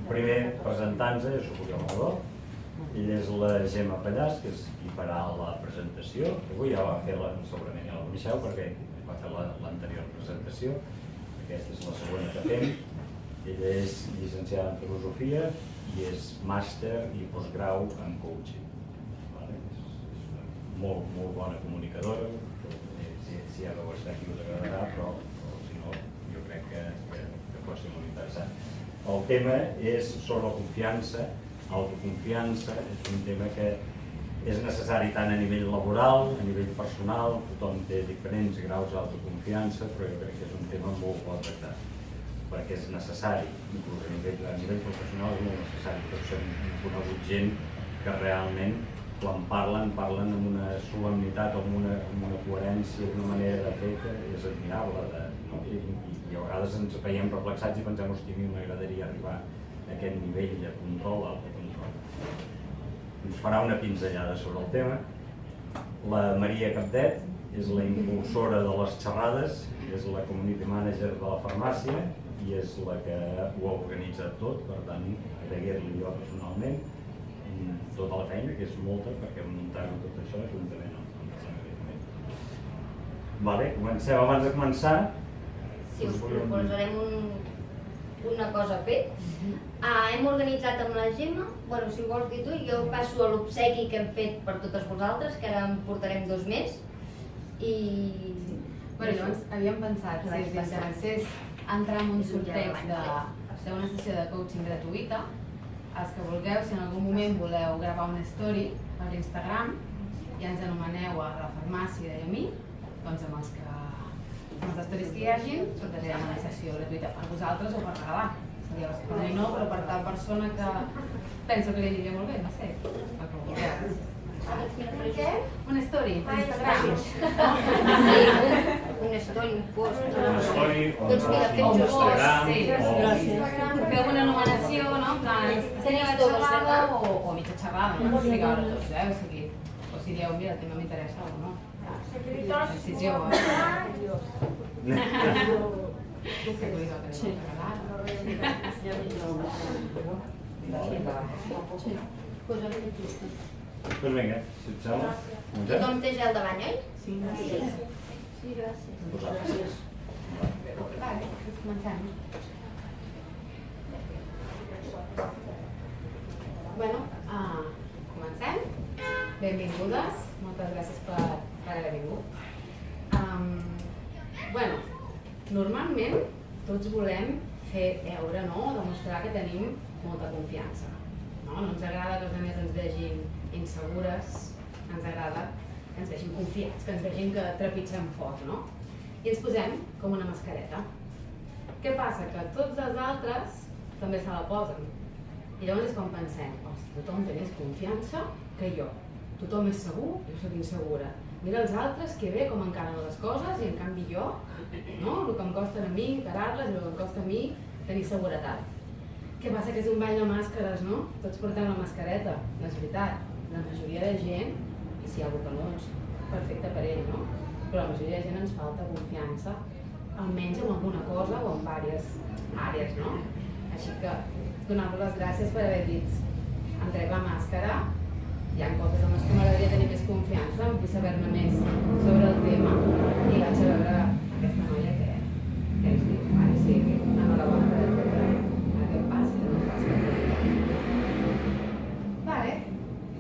Primer, presentant-se, jo soc Oriol Mamadó. Ell és la Gemma Pallàs, que és qui farà la presentació. Avui ja va fer segurament el Michel, perquè va fer l'anterior presentació. Aquesta és la segona que fem. Ella és llicenciada en filosofia i és màster i postgrau en coaching. És molt bona comunicadora. Si ja vau estar aquí us agradarà, però si no, jo crec que pot ser molt interessant. El tema és sobre la confiança. Autoconfiança és un tema que és necessari tant a nivell laboral, a nivell personal, tothom té diferents graus d'autoconfiança, però jo crec que és un tema molt bo tractar, perquè és necessari, inclús a nivell professional és molt necessari. Tots hem conegut gent que realment, quan parlen amb una solemnitat o amb una coherència, d'una manera de fer que és admirable. I a vegades ens veiem reflexats i pensem, hòstia, a mi m'agradaria arribar a aquest nivell de control, d'autocontrol. Ens farà una pinzellada sobre el tema. La Maria Capdet és la impulsora de les xerrades, és la community manager de la farmàcia i és la que ho ha organitzat tot, per tant, agrair-li jo personalment tota la feina, que és molta, perquè muntar-ho tot això juntament amb l'Ajuntament. Vale, comencem. Abans de començar... Si us proposarem una cosa a fer. Hem organitzat amb la Gemma, si ho vols dir tu, i jo passo a l'obsequi que hem fet per totes vosaltres, que ara en portarem 2 més. Llavors havíem pensat, si us interessés entrar en un sorteig d'una sessió de coaching gratuïta, els que vulgueu, si en algun moment voleu gravar una story per l'Instagram i ens anomeneu a la farmàcia i a mi, doncs amb els stories que hi hagin sortejarem una sessió gratuïta per vosaltres o per regalar. Per mi no, però per tal persona que penso que li aniria molt bé, no sé, el que vulgueu. Una story per Instagram. Sí, una story, un post. Una story, Doncs mira, fem un un post. Instagram, Feu una anomenació, no? En plan, tenia la xerrada o mitja xerrada, no? Si fiqueu-la tots, o si dieu, mira, el tema m'interessa o no. Decisió. Doncs vinga, si et sembla. Tothom té gel de bany, oi? Sí, gràcies. Gràcies. Vale, comencem. Comencem. Benvingudes, moltes gràcies per haver vingut. Normalment tots volem fer veure, demostrar que tenim molta confiança. No ens agrada que els altres ens vegin insegures, ens agrada que ens vegin confiats, que ens vegin que trepitgem fort, no? I ens posem com una mascareta. Què passa? Que tots els altres també se la posen. I llavors és quan pensem, tothom té més confiança que jo. Tothom és segur, jo soc insegura. Mira els altres, que bé com encaren les coses, i en canvi jo, el que em costa a mi encarar-les i el que em costa a mi tenir seguretat. Què passa? Que és un ball de màscares, no? Tots portem la mascareta, no és veritat. La majoria de gent, i si hi ha algú que no, doncs perfecte per ell, no? Però la majoria de gent ens falta confiança, almenys en alguna cosa o en diverses àrees, no? Així que donar-vos les gràcies per haver dit, em trec la màscara, hi ha coses en les que m'agradaria tenir més confiança, vull saber-ne més sobre el tema i vaig a veure aquesta noia que ens diu. Sí, enhorabona per haver fet aquest pas.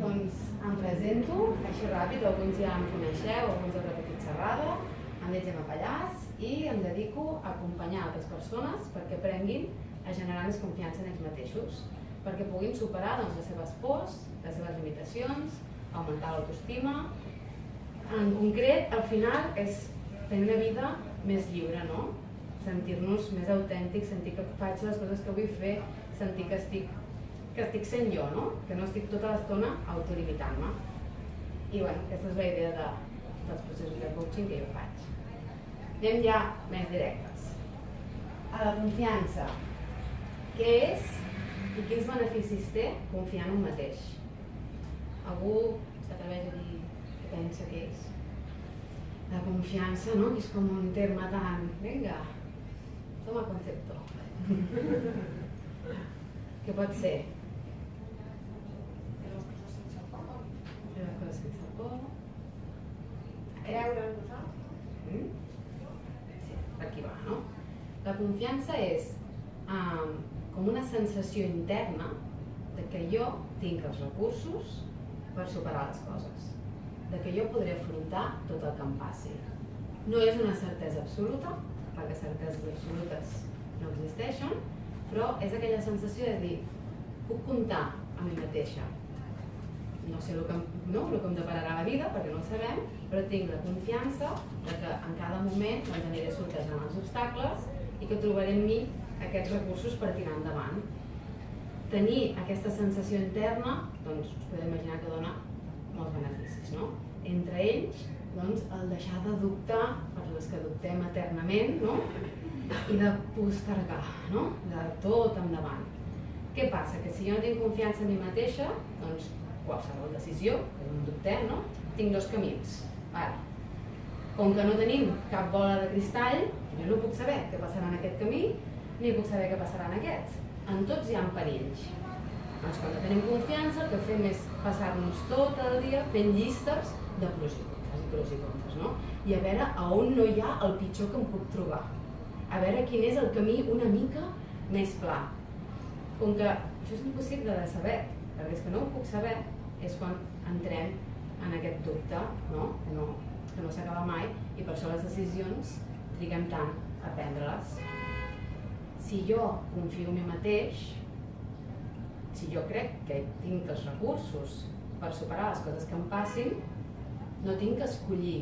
Doncs em presento, així ràpid, alguns ja em coneixeu, alguns heu repetit xerrada, em dic Gemma Pallàs i em dedico a acompanyar altres persones perquè aprenguin a generar més confiança en ells mateixos, perquè puguin superar les seves pors, les seves limitacions, augmentar l'autoestima. En concret, al final, és tenir una vida més lliure, no? Sentir-nos més autèntics, sentir que faig les coses que vull fer, sentir que estic sent jo, no? Que no estic tota l'estona autolimitant-me. I aquesta és la idea dels processos de coaching que jo faig. Anem ja més directes. A la confiança. Què és i quins beneficis té confiar en un mateix? Algú s'atreveix a dir què pensa que és? La confiança, no? Que és com un terme tan... Vinga, toma concepto. Què pot ser? Fer les coses sense por. Fer les coses sense por. Creure en nosaltres. Sí, per aquí va, no? La confiança és com una sensació interna de que jo tinc els recursos per superar les coses, de que jo podré afrontar tot el que em passi. No és una certesa absoluta, perquè certeses absolutes no existeixen, però és aquella sensació de dir, puc comptar a mi mateixa. No sé el que em depararà la vida, perquè no ho sabem, però tinc la confiança de que en cada moment aniré sortejant els obstacles i que trobaré en mi aquests recursos per tirar endavant. Tenir aquesta sensació interna, doncs us podeu imaginar que dona molts beneficis, no? Entre ells, doncs, el deixar de dubtar, per les que dubtem eternament, no? I de postergar, no? De tot endavant. Què passa? Que si jo no tinc confiança en mi mateixa, doncs qualsevol decisió, que no en dubtem, no? Tinc dos camins. Ara, com que no tenim cap bola de cristall, jo no puc saber què passarà en aquest camí, ni puc saber què passarà en aquest. En tots hi ha perills. Doncs quan no tenim confiança, el que fem és passar-nos tot el dia fent llistes de pros i contres, no? I a veure a on no hi ha el pitjor que em puc trobar. A veure quin és el camí una mica més pla. Com que això és impossible de saber, perquè és que no ho puc saber, és quan entrem en aquest dubte, no? Que no s'acaba mai, i per això les decisions triguem tant a prendre-les. Si jo confio en mi mateix, si jo crec que tinc els recursos per superar les coses que em passin, no tinc que escollir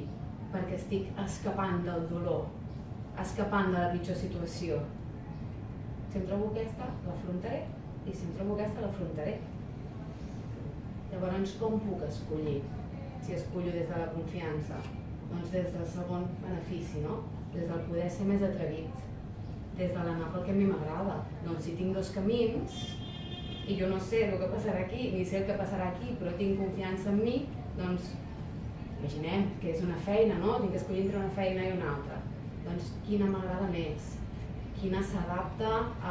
perquè estic escapant del dolor, escapant de la pitjor situació. Si em trobo aquesta, l'afrontaré, i si em trobo aquesta, l'afrontaré. Llavors, com puc escollir? Si escollo des de la confiança, doncs des del segon benefici, no? Des del poder ser més atrevit, des de l'anar pel que a mi m'agrada. Doncs si tinc dos camins, i jo no sé el que passarà aquí, ni sé el que passarà aquí, però tinc confiança en mi, doncs imaginem que és una feina, no? Tinc que escollir entre una feina i una altra. Doncs quina m'agrada més? Quina s'adapta a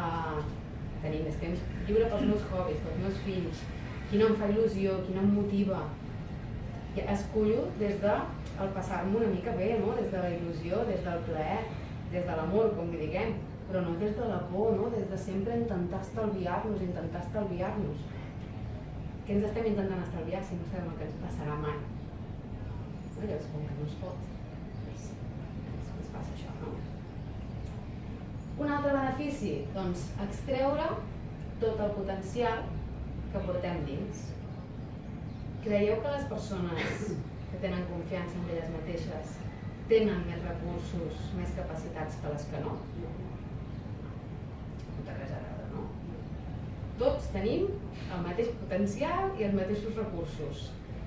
tenir més temps lliure pels meus hobbies, pels meus fills? Quina em fa il·lusió, quina em motiva? Escollo des del passar-me una mica bé, no? Des de la il·lusió, des del plaer, des de l'amor, com li diguem, però no des de la por, no? Des de sempre intentar estalviar-nos. Què ens estem intentant estalviar si no sabem el que ens passarà mai? Llavors, com que no es pot, doncs ens passa això, no? Un altre benefici, doncs, extreure tot el potencial que portem dins. Creieu que les persones que tenen confiança en elles mateixes tenen més recursos, més capacitats que les que no? No té res a veure, no? Tots tenim el mateix potencial i els mateixos recursos.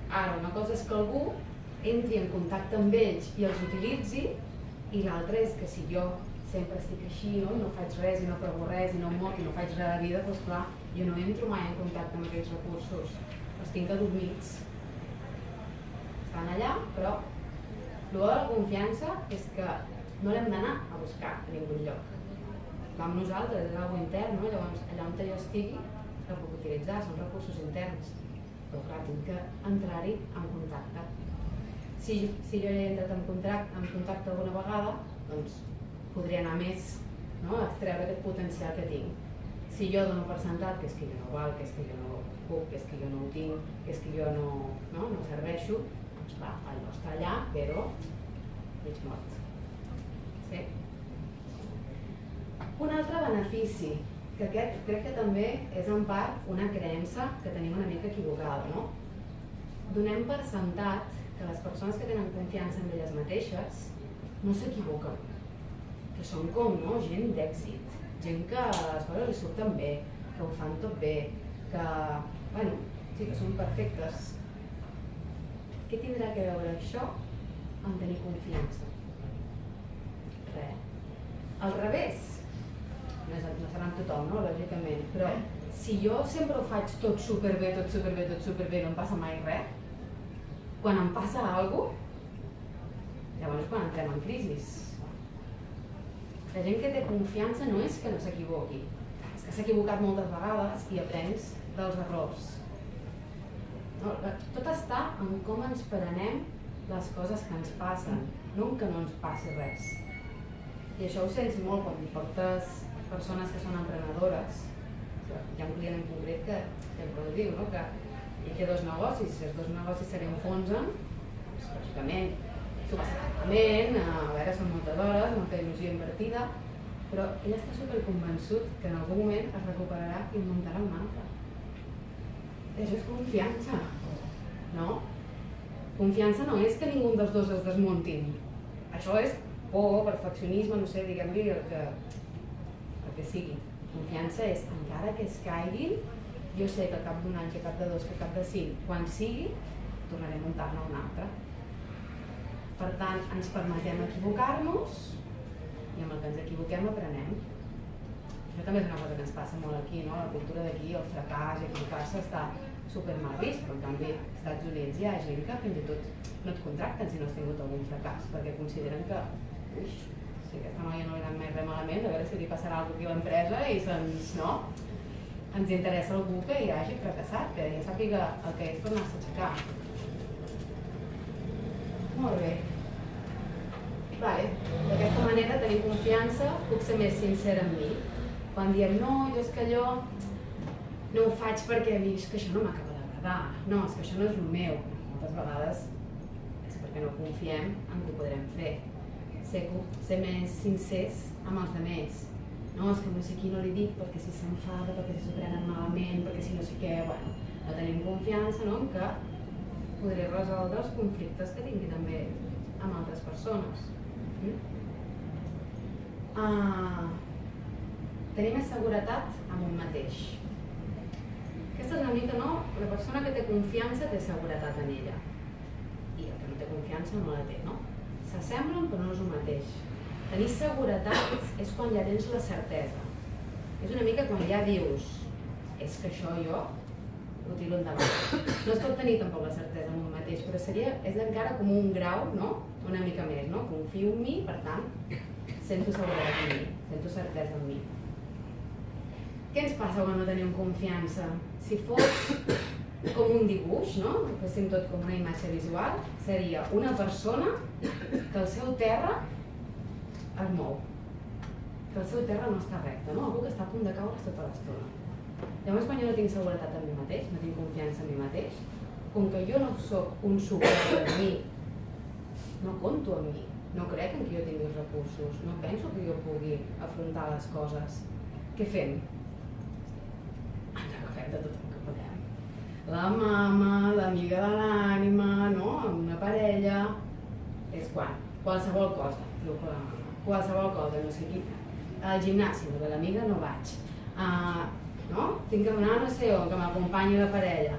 Ara, una cosa és que algú entri en contacte amb ells i els utilitzi, i l'altra és que si jo sempre estic així, no? I no faig res, i no provo res, i no em moc, i no faig res de vida, doncs clar, jo no entro mai en contacte amb aquests recursos. Els tinc adormits. Estan allà, però el bo de la confiança és que no l'hem d'anar a buscar a ningun lloc. Va amb nosaltres, és algo intern, no? Llavors, allà on jo estigui, la puc utilitzar, són recursos interns. Però clar, tinc que entrar-hi en contacte. Si jo ja he entrat en contacte alguna vegada, doncs podré anar més, no? A extreure aquest potencial que tinc. Si jo dono per sentat que és que jo no val, que és que jo no puc, que és que jo no ho tinc, que és que jo no serveixo, doncs clar, allò està allà, però mig mort. Sí? Un altre benefici, que aquest crec que també és en part una creença que tenim una mica equivocada, no? Donem per sentat que les persones que tenen confiança en elles mateixes no s'equivoquen, que són com, no? Gent d'èxit, gent que les coses li surten bé, que ho fan tot bé, que, bueno, sí que són perfectes. Què tindrà a veure això amb tenir confiança? Res. Al revés, no serà amb tothom, no? Lògicament, però si jo sempre ho faig tot superbé, no em passa mai res, quan em passa alguna cosa, llavors és quan entrem en crisi. La gent que té confiança no és que no s'equivoqui, és que s'ha equivocat moltes vegades i aprens dels errors. No, tot està en com ens prenem les coses que ens passen, no en que no ens passi res. I això ho sents molt quan portes persones que són emprenedores. Hi ha un client en concret que sempre ho diu, no? Que ell té 2 negocis, si els 2 negocis se li enfonsen, doncs lògicament s'ho passa malament, a veure, són moltes hores, molta il·lusió invertida, però ell està superconvençut que en algun moment es recuperarà i en muntarà un altre. I això és confiança, no? Confiança no és que ningú dels dos es desmuntin. Això és por, perfeccionisme, no sé, diguem-li el que sigui. Confiança és, encara que es caiguin, jo sé que al cap d'un any, que al cap de 2, que al cap de 5, quan sigui, tornaré a muntar-ne un altre. Per tant, ens permetem equivocar-nos i amb el que ens equivoquem aprenem. Això també és una cosa que ens passa molt aquí, no? La cultura d'aquí, el fracàs i equivocar-se està super mal vist, però en canvi als Estats Units hi ha gent que fins i tot no et contracten si no has tingut algun fracàs, perquè consideren que, si aquesta noia no li ha anat més res malament, a veure si li passarà alguna cosa aquí a l'empresa i ens interessa algú que hi hagi fracassat, que ja sàpiga el que és tornar-se a aixecar. Molt bé. Vale. D'aquesta manera tenir confiança, puc ser més sincera amb mi. Quan diem, no, jo és que allò no ho faig perquè a mi és que això no m'acaba d'agradar, no, és que això no és el meu. Moltes vegades és perquè no confiem en que ho podrem fer. Ser més sincers amb els altres. No, és que no sé qui no li dic perquè si s'enfada, perquè si s'ho prenen malament, perquè si no sé què, bueno, no tenim confiança, no?, en que podré resoldre els conflictes que tingui també amb altres persones. Tenir més seguretat amb un mateix. Aquesta és una mica, no? La persona que té confiança té seguretat en ella. I el que no té confiança no la té, no? S'assemblen però no és el mateix. Tenir seguretat és quan ja tens la certesa. És una mica quan ja dius, és que això jo ho tiro endavant. No es pot tenir tampoc la certesa en un mateix, però és encara com un grau, no? Una mica més, no? Confio en mi, per tant, sento seguretat en mi, sento certesa en mi. Què ens passa quan no tenim confiança? Si fos com un dibuix, no? Ho féssim tot com una imatge visual, seria una persona que el seu terra es mou, que el seu terra no està recte, no? Algú que està a punt de caure tota l'estona. Llavors, quan jo no tinc seguretat en mi mateix, no tinc confiança en mi mateix, com que jo no soc un suport en mi, no compto en mi, no crec en que jo tingui els recursos, no penso que jo pugui afrontar les coses. Què fem? Ens agafem de tot el que podem. La mama, l'amiga de l'ànima, no? Una parella... És quan? Qualsevol cosa, truco a la mama. Qualsevol cosa, no sé qui. Al gimnàs, de l'amiga no vaig. No? Tinc que anar no sé on, que m'acompanyi la parella.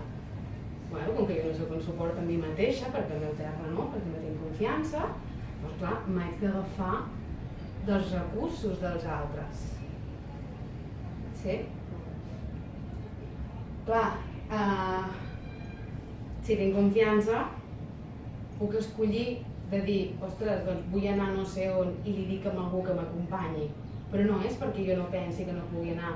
Bueno, com que jo no soc un suport a mi mateixa, perquè el meu terra no, perquè no tinc confiança, doncs clar, m'haig d'agafar dels recursos dels altres. Sí? Clar, si tinc confiança, puc escollir de dir, ostres, doncs vull anar no sé on i li dic a algú que m'acompanyi. Però no és perquè jo no pensi que no pugui anar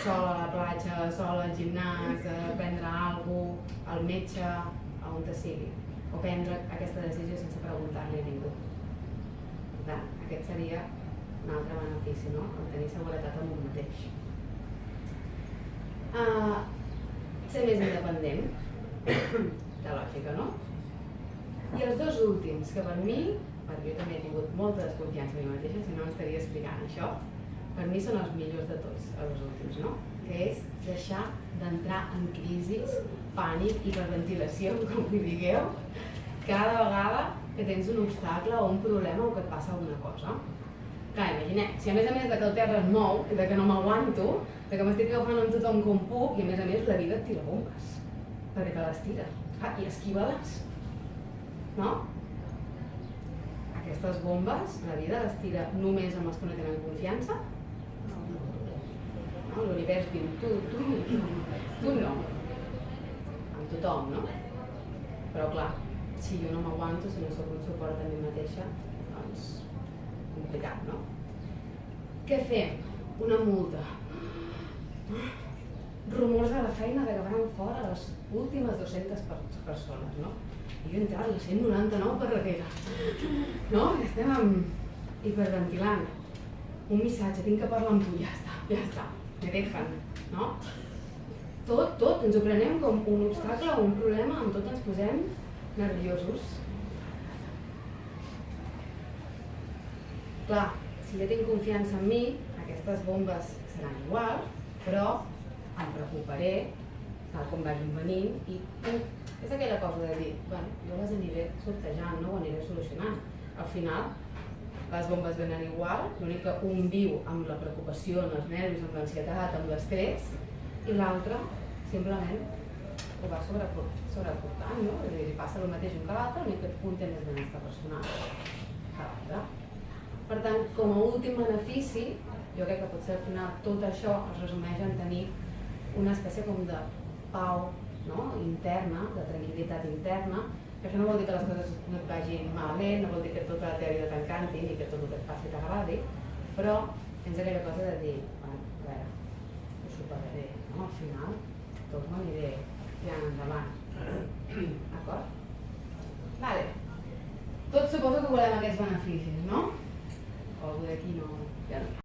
sola a la platja, sola al gimnàs, a prendre alguna cosa, al metge, a on sigui, o prendre aquesta decisió sense preguntar-li a ningú. Per tant, aquest seria un altre benefici, no? El tenir seguretat en un mateix. Ser més independent, de lògica, no? I els dos últims, que per mi, perquè jo també he tingut molta desconfiança en mi mateixa, si no estaria explicant això, per mi són els millors de tots, els últims, no? Que és deixar d'entrar en crisis, pànic, hiperventilació, com li digueu, cada vegada que tens un obstacle o un problema o que et passa alguna cosa. Clar, imaginem, si a més de que el terra es mou, de que no m'aguanto, de que m'estic agafant amb tothom com puc, i a més la vida et tira bombes, perquè te les tira. I esquiva-les, no? Aquestes bombes, la vida les tira només amb els que no tenen confiança? No? L'univers diu, tu no. Amb tothom, no? Però clar, si jo no m'aguanto, si no soc un suport a mi mateixa, doncs complicat, no? Què fem? Una multa. rumors de la feina de que van fora les últimes 200 persones, no? I jo he entrat a la 199 per darrere, no? I estem hiperventilant. Un missatge, tinc que parlar amb tu, ja està, me dejan, no? Tot, ens ho prenem com un obstacle o un problema, amb tot ens posem nerviosos. Clar, si jo tinc confiança en mi, aquestes bombes seran igual, però em preocuparé tal com vagin venint i és aquella cosa de dir, bueno, jo les aniré sortejant, no? Ho aniré solucionant. Al final, les bombes venen igual, l'únic que un viu amb la preocupació, amb els nervis, amb l'ansietat, amb l'estrès, i l'altre simplement ho va sobreportant, no? És a dir, passa el mateix un que l'altre, l'únic que un té més benestar personal que l'altre. Per tant, com a últim benefici, jo crec que potser al final tot això es resumeix en tenir una espècie com de pau, no? Interna, de tranquil·litat interna, que això no vol dir que les coses no et vagin malament, no vol dir que tota la teva vida t'encanti ni que tot el que et passi t'agradi, però tens aquella cosa de dir, bueno, a veure, ho superaré, no? Al final tot m'ho aniré tirant endavant. D'acord? Vale. Tots suposo que volem aquests beneficis, no? O algú d'aquí no... Ja no.